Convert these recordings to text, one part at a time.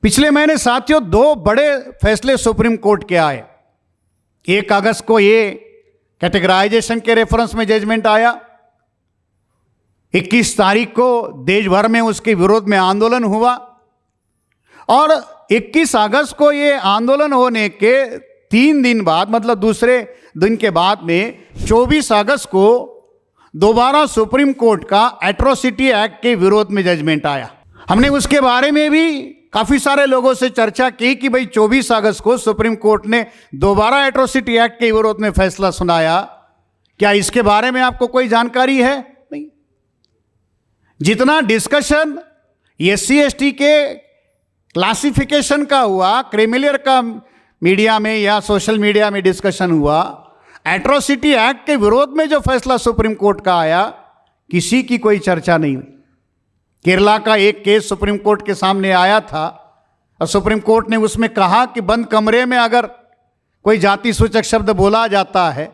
पिछले महीने साथियों दो बड़े फैसले सुप्रीम कोर्ट के आए। 1 अगस्त को ये कैटेगराइजेशन के रेफरेंस में जजमेंट आया। 21 तारीख को देश भर में उसके विरोध में आंदोलन हुआ और 21 अगस्त को ये आंदोलन होने के 3 दिन बाद, मतलब दूसरे दिन के बाद में 24 अगस्त को दोबारा सुप्रीम कोर्ट का एट्रोसिटी एक्ट के विरोध में जजमेंट आया। हमने उसके बारे में भी काफी सारे लोगों से चर्चा की कि भाई 24 अगस्त को सुप्रीम कोर्ट ने दोबारा एट्रोसिटी एक्ट के विरोध में फैसला सुनाया, क्या इसके बारे में आपको कोई जानकारी है? नहीं। जितना डिस्कशन SC ST के क्लासिफिकेशन का हुआ, क्रिमिनल का मीडिया में या सोशल मीडिया में डिस्कशन हुआ, एट्रोसिटी एक्ट के विरोध में जो फैसला सुप्रीम कोर्ट का आया, किसी की कोई चर्चा नहीं हुई। केरला का एक केस सुप्रीम कोर्ट के सामने आया था और सुप्रीम कोर्ट ने उसमें कहा कि बंद कमरे में अगर कोई जाति सूचक शब्द बोला जाता है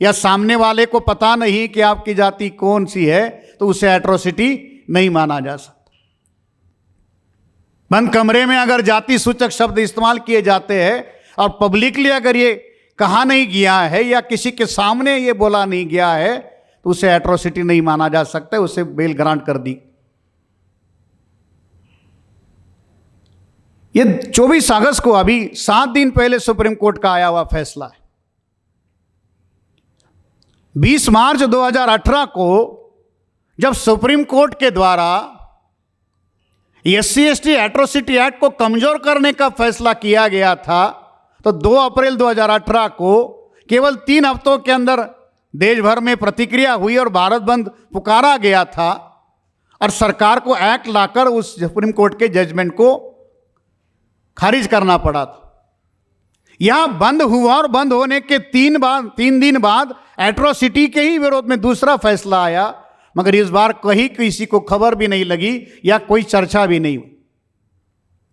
या सामने वाले को पता नहीं कि आपकी जाति कौन सी है, तो उसे एट्रोसिटी नहीं माना जा सकता। बंद कमरे में अगर जाति सूचक शब्द इस्तेमाल किए जाते हैं और पब्लिकली अगर ये कहा नहीं गया है या किसी के सामने ये बोला नहीं गया है, तो उसे एट्रोसिटी नहीं माना जा सकता, उसे बेल ग्रांट कर दी। ये 24 अगस्त को अभी 7 दिन पहले सुप्रीम कोर्ट का आया हुआ फैसला है। 20 मार्च 2018 को जब सुप्रीम कोर्ट के द्वारा SC ST एट्रोसिटी एक्ट को कमजोर करने का फैसला किया गया था, तो 2 अप्रैल 2018 को केवल 3 हफ्तों के अंदर देश भर में प्रतिक्रिया हुई और भारत बंद पुकारा गया था और सरकार को एक्ट लाकर उस सुप्रीम कोर्ट के जजमेंट को खारिज करना पड़ा था। यहां बंद हुआ और बंद होने के 3 दिन बाद एट्रोसिटी के ही विरोध में दूसरा फैसला आया, मगर इस बार कहीं किसी को खबर भी नहीं लगी या कोई चर्चा भी नहीं हुई।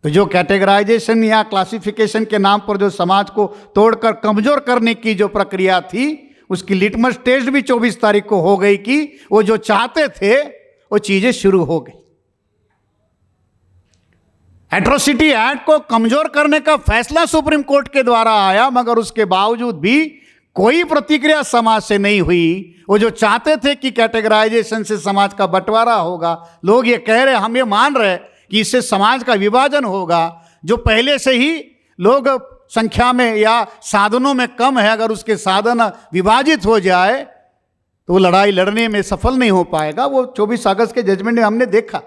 तो जो कैटेगराइजेशन या क्लासिफिकेशन के नाम पर जो समाज को तोड़कर कमजोर करने की जो प्रक्रिया थी, उसकी लिटमस टेस्ट भी 24 तारीख को हो गई कि वो जो चाहते थे वो चीजें शुरू हो गई। एट्रोसिटी एक्ट को कमजोर करने का फैसला सुप्रीम कोर्ट के द्वारा आया, मगर उसके बावजूद भी कोई प्रतिक्रिया समाज से नहीं हुई। वो जो चाहते थे कि कैटेगराइजेशन से समाज का बंटवारा होगा, लोग ये कह रहे, हम ये मान रहे कि इससे समाज का विभाजन होगा। जो पहले से ही लोग संख्या में या साधनों में कम है, अगर उसके साधन विभाजित हो जाए तो लड़ाई लड़ने में सफल नहीं हो पाएगा। वो 24 अगस्त के जजमेंट में हमने देखा।